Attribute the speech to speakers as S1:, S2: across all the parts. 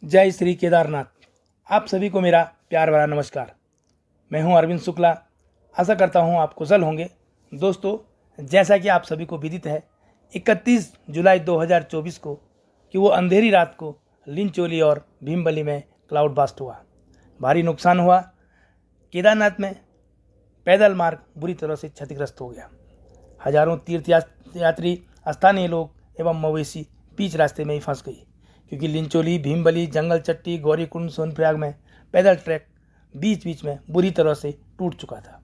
S1: जय श्री केदारनाथ। आप सभी को मेरा प्यार भरा नमस्कार। मैं हूं अरविंद शुक्ला। आशा करता हूं आप कुशल होंगे। दोस्तों, जैसा कि आप सभी को विदित है, 31 जुलाई 2024 को कि वो अंधेरी रात को लिंचोली और भीमबली में क्लाउड बस्ट हुआ। भारी नुकसान हुआ। केदारनाथ में पैदल मार्ग बुरी तरह से क्षतिग्रस्त हो गया। हजारों तीर्थयात्री, स्थानीय लोग एवं मवेशी बीच रास्ते में ही फंस गई, क्योंकि लिंचोली, भीमबली, जंगल चट्टी, गौरीकुंड, सोनप्रयाग में पैदल ट्रैक बीच बीच में बुरी तरह से टूट चुका था।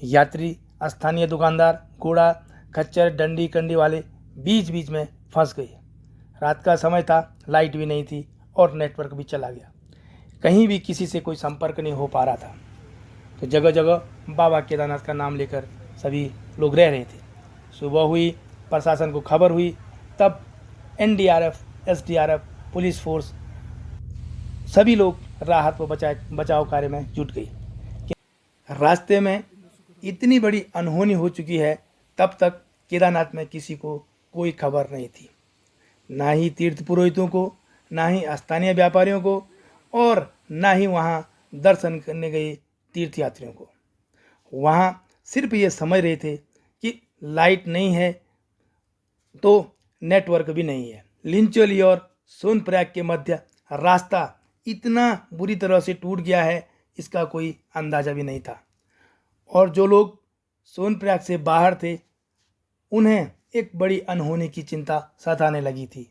S1: यात्री, स्थानीय दुकानदार, घोड़ा, खच्चर, डंडी कंडी वाले बीच बीच में फंस गए। रात का समय था, लाइट भी नहीं थी और नेटवर्क भी चला गया। कहीं भी किसी से कोई संपर्क नहीं हो पा रहा था। तो जगह जगह बाबा केदारनाथ का नाम लेकर सभी लोग रह रहे थे। सुबह हुई, प्रशासन को खबर हुई, तब एनडीआरएफ, एसडीआरएफ, पुलिस फोर्स सभी लोग राहत व बचाव कार्य में जुट गई। रास्ते में इतनी बड़ी अनहोनी हो चुकी है, तब तक केदारनाथ में किसी को कोई खबर नहीं थी, ना ही तीर्थ पुरोहितों को, ना ही स्थानीय व्यापारियों को और ना ही वहाँ दर्शन करने गए तीर्थयात्रियों को। वहाँ सिर्फ ये समझ रहे थे कि लाइट नहीं है तो नेटवर्क भी नहीं है। लिंचोली और सोनप्रयाग के मध्य रास्ता इतना बुरी तरह से टूट गया है, इसका कोई अंदाज़ा भी नहीं था। और जो लोग सोनप्रयाग से बाहर थे, उन्हें एक बड़ी अनहोनी की चिंता सताने लगी थी।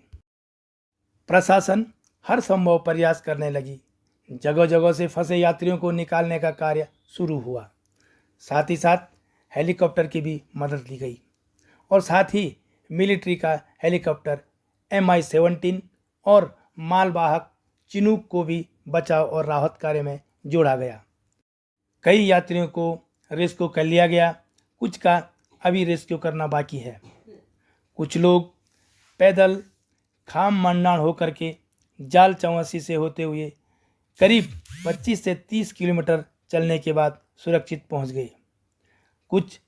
S1: प्रशासन हर संभव प्रयास करने लगी। जगह जगह से फंसे यात्रियों को निकालने का कार्य शुरू हुआ। साथ ही साथ हेलीकॉप्टर की भी मदद ली गई और साथ ही मिलिट्री का हेलीकॉप्टर MI-17 और मालवाहक चिनूक को भी बचाव और राहत कार्य में जोड़ा गया। कई यात्रियों को रेस्क्यू कर लिया गया, कुछ का अभी रेस्क्यू करना बाकी है। कुछ लोग पैदल खाम मंडाण होकर के जाल चौंसी से होते हुए करीब 25 से 30 किलोमीटर चलने के बाद सुरक्षित पहुंच गए। कुछ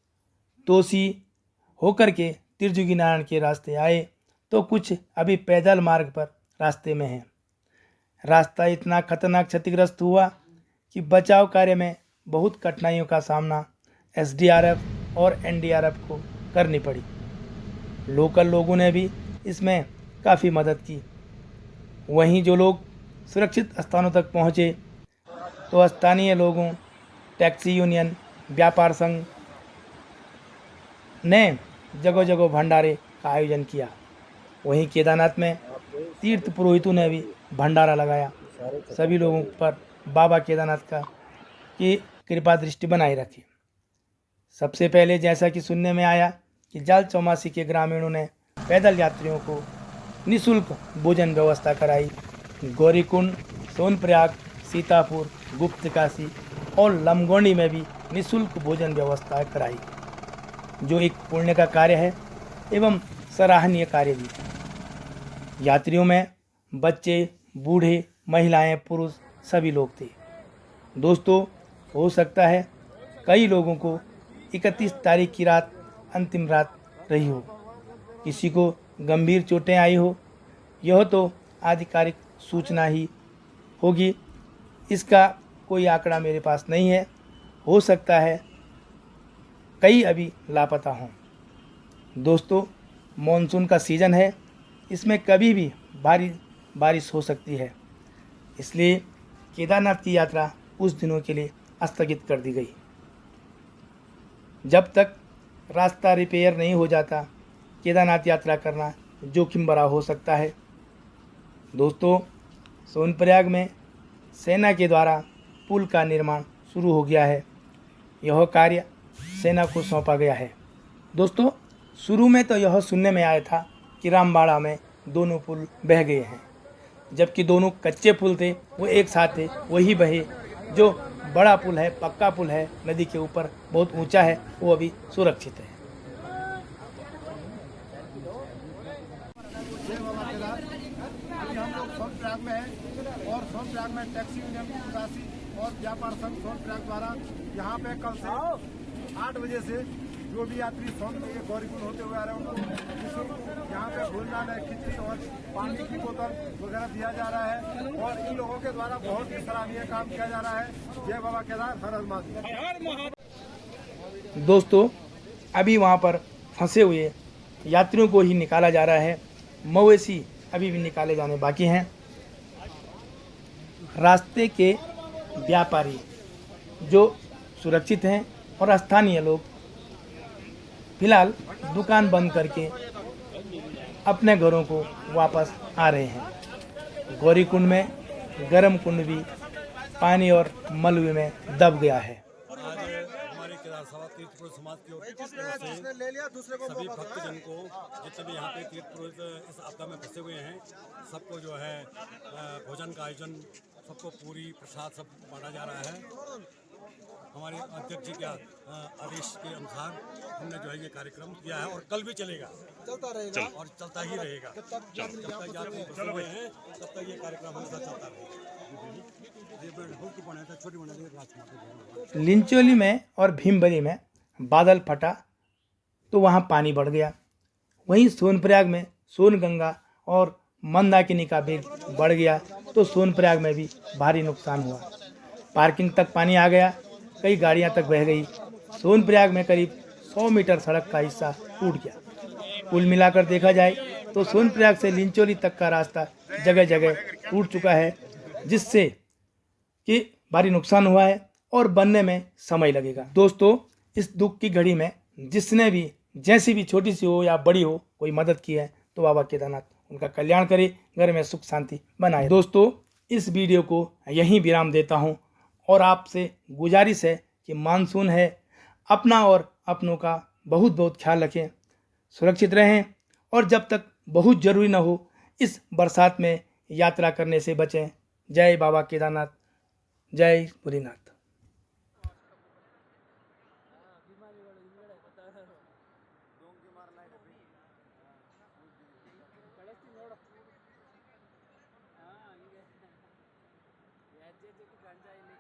S1: तोसी होकर के त्रिजुगी नारायण के रास्ते आए, तो कुछ अभी पैदल मार्ग पर रास्ते में हैं। रास्ता इतना खतरनाक क्षतिग्रस्त हुआ कि बचाव कार्य में बहुत कठिनाइयों का सामना SDRF और NDRF को करनी पड़ी। लोकल लोगों ने भी इसमें काफ़ी मदद की। वहीं जो लोग सुरक्षित स्थानों तक पहुँचे, तो स्थानीय लोगों, टैक्सी यूनियन, व्यापार संघ ने जगह जगह भंडारे का आयोजन किया। वहीं केदारनाथ में तीर्थ पुरोहितों ने भी भंडारा लगाया। सभी लोगों पर बाबा केदारनाथ का की कृपा दृष्टि बनाए रखी। सबसे पहले जैसा कि सुनने में आया कि जाल चौमासी के ग्रामीणों ने पैदल यात्रियों को निःशुल्क भोजन व्यवस्था कराई। गौरीकुंड, सोनप्रयाग, सीतापुर, गुप्तकाशी और लमगोंडी में भी निःशुल्क भोजन व्यवस्था कराई, जो एक पुण्य का कार्य है एवं सराहनीय कार्य भी। यात्रियों में बच्चे, बूढ़े, महिलाएं, पुरुष सभी लोग थे। दोस्तों, हो सकता है कई लोगों को 31 तारीख की रात अंतिम रात रही हो, किसी को गंभीर चोटें आई हो। यह तो आधिकारिक सूचना ही होगी, इसका कोई आंकड़ा मेरे पास नहीं है। हो सकता है कई अभी लापता हों। दोस्तों, मॉनसून का सीज़न है, इसमें कभी भी भारी बारिश हो सकती है, इसलिए केदारनाथ की यात्रा कुछ दिनों के लिए स्थगित कर दी गई। जब तक रास्ता रिपेयर नहीं हो जाता, केदारनाथ यात्रा करना जोखिम भरा हो सकता है। दोस्तों, सोनप्रयाग में सेना के द्वारा पुल का निर्माण शुरू हो गया है। यह कार्य सेना को सौंपा गया है। दोस्तों, शुरू में तो यह सुनने में आया था कि रामबाड़ा में दोनों पुल बह गए हैं, जबकि दोनों कच्चे पुल थे, वो एक साथ थे, वही बहे। जो बड़ा पुल है, पक्का पुल है, नदी के ऊपर बहुत ऊंचा है, वो अभी सुरक्षित है।
S2: अभी हम लोग सोनप्रयाग में हैं और सोनप्रयाग में टैक्सी यूनियन राशि और व्यापार संघ सोनप्रयाग द्वारा यहाँ पे कल से 8 बजे से जो भी यात्री सोन के गौरीकुंड होते हुए आ रहे हैं उनको निःशुल्क यहाँ पे भोजनाल है, खिचड़ी और पानी की बोतल वगैरह दिया जा रहा है और इन लोगों के द्वारा बहुत ही सराहनीय काम किया जा रहा है। जय बाबा केदार, हर हर महादेव।
S1: दोस्तों, अभी वहाँ पर फंसे हुए यात्रियों को ही निकाला जा रहा है। मवेशी अभी भी निकाले जाने बाकी हैं। रास्ते के व्यापारी जो सुरक्षित हैं और स्थानीय लोग फिलहाल दुकान बंद करके अपने घरों को वापस आ रहे हैं। गौरीकुंड में गर्म कुंड भी पानी और मलबे में दब गया है।
S3: आज हमारे केदार सभा तीर्थ पुरोहित समाज की ओर से सभी भक्तजन को जितने भी यहाँ पे तीर्थ पुरोहित इस आपदा में फंसे हुए हैं सबको जो है भोजन का आयोजन, सबको पूरी प्रसाद सब बांटा जा रहा है। हमारे अध्यक्ष जी के आदेश के अनुसार हमने जो है ये कार्यक्रम किया है और कल भी चलेगा, चलता रहेगा और चलता ही रहेगा। जब तक यात्री फंसे हुए हैं तब तक ये कार्यक्रम हमेशा चलता रहेगा।
S1: लिंचोली में और भीमबरी में बादल फटा तो वहाँ पानी बढ़ गया। वहीं सोनप्रयाग में सोनगंगा और मंदाकिनी का वेग बढ़ गया तो सोनप्रयाग में भी भारी नुकसान हुआ। पार्किंग तक पानी आ गया, कई गाड़ियां तक बह गई। सोनप्रयाग में करीब 100 मीटर सड़क का हिस्सा टूट गया। कुल मिलाकर देखा जाए तो सोनप्रयाग से लिंचोली तक का रास्ता जगह जगह टूट चुका है, जिससे कि भारी नुकसान हुआ है और बनने में समय लगेगा। दोस्तों, इस दुख की घड़ी में जिसने भी जैसी भी छोटी सी हो या बड़ी हो कोई मदद की है तो बाबा केदारनाथ उनका कल्याण करे, घर में सुख शांति बनाए। दोस्तों, इस वीडियो को यहीं विराम देता हूं और आपसे गुजारिश है कि मानसून है, अपना और अपनों का बहुत बहुत ख्याल रखें, सुरक्षित रहें और जब तक बहुत ज़रूरी न हो इस बरसात में यात्रा करने से बचें। जय बाबा केदारनाथ, जय भोलेनाथ।
S4: ಗಂಜಾ